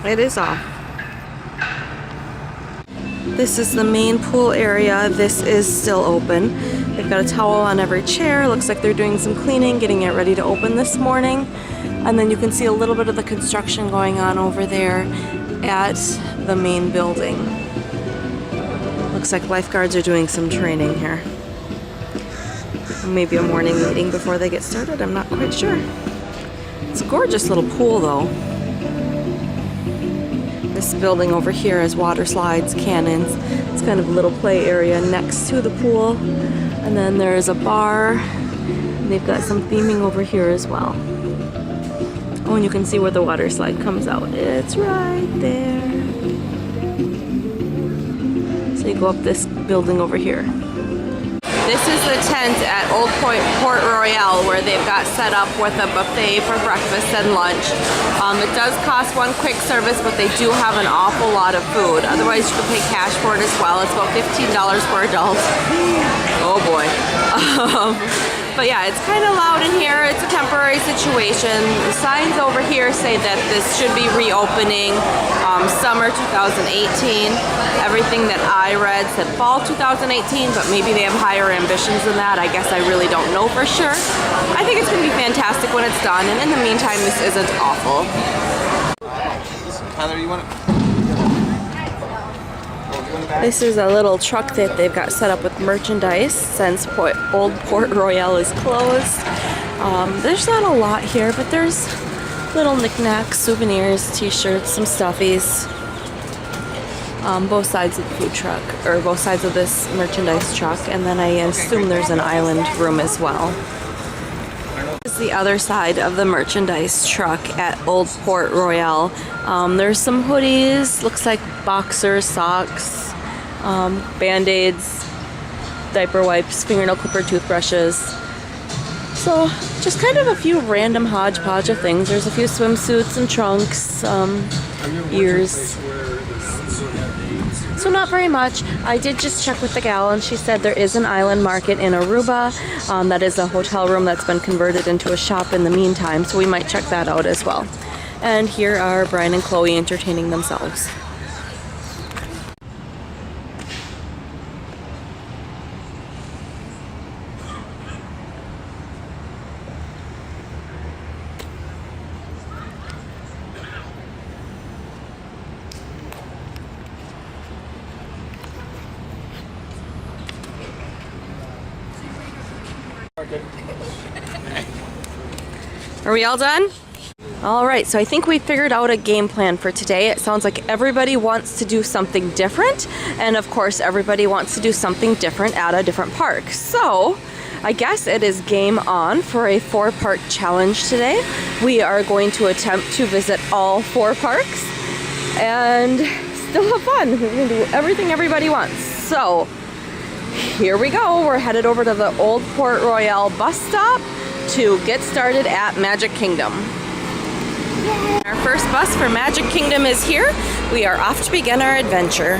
It is off. This is the main pool area. This is still open. They've got a towel on every chair. Looks like they're doing some cleaning, getting it ready to open this morning. And then you can see a little bit of the construction going on over there at the main building. Looks like lifeguards are doing some training here. Maybe a morning meeting before they get started, I'm not quite sure. It's a gorgeous little pool though. This building over here has water slides, cannons. It's kind of a little play area next to the pool. And then there's a bar. And they've got some theming over here as well. Oh, and you can see where the water slide comes out. It's right there. So you go up this building over here. This is the tent at Old Port Royal where they've got set up with a buffet for breakfast and lunch. It does cost one quick service, but they do have an awful lot of food. Otherwise, you can pay cash for it as well. It's about $15 per adult. Oh boy. But yeah, it's kind of loud in here. It's a temporary situation. The signs over here say that this should be reopening summer 2018. Everything that I read said fall 2018, but maybe they have higher ambitions than that. I guess I really don't know for sure. I think it's going to be fantastic when it's done, and in the meantime, this isn't awful. Tyler, you want to... This is a little truck that they've got set up with merchandise since Old Port Royal is closed. There's not a lot here, but there's little knickknacks, souvenirs, t-shirts, some stuffies. Both sides of the food truck, or both sides of this merchandise truck, and then I assume there's an island room as well. This is the other side of the merchandise truck at Old Port Royal. There's some hoodies, looks like boxers, socks, band-aids, diaper wipes, fingernail clipper, toothbrushes. So just kind of a few random hodgepodge of things. There's a few swimsuits and trunks, ears. So not very much. I did just check with the gal and she said there is an island market in Aruba. That is a hotel room that's been converted into a shop in the meantime, so we might check that out as well. And here are Brian and Chloe entertaining themselves. Are we all done? All right, so I think we figured out a game plan for today. It sounds like everybody wants to do something different, and of course everybody wants to do something different at a different park. So I guess it is game on for a 4-park challenge today. We are going to attempt to visit all 4 parks and still have fun. We're gonna do everything everybody wants. So here we go. We're headed over to the Old Port Royal bus stop to get started at Magic Kingdom. Yay. Our first bus for Magic Kingdom is here. We are off to begin our adventure.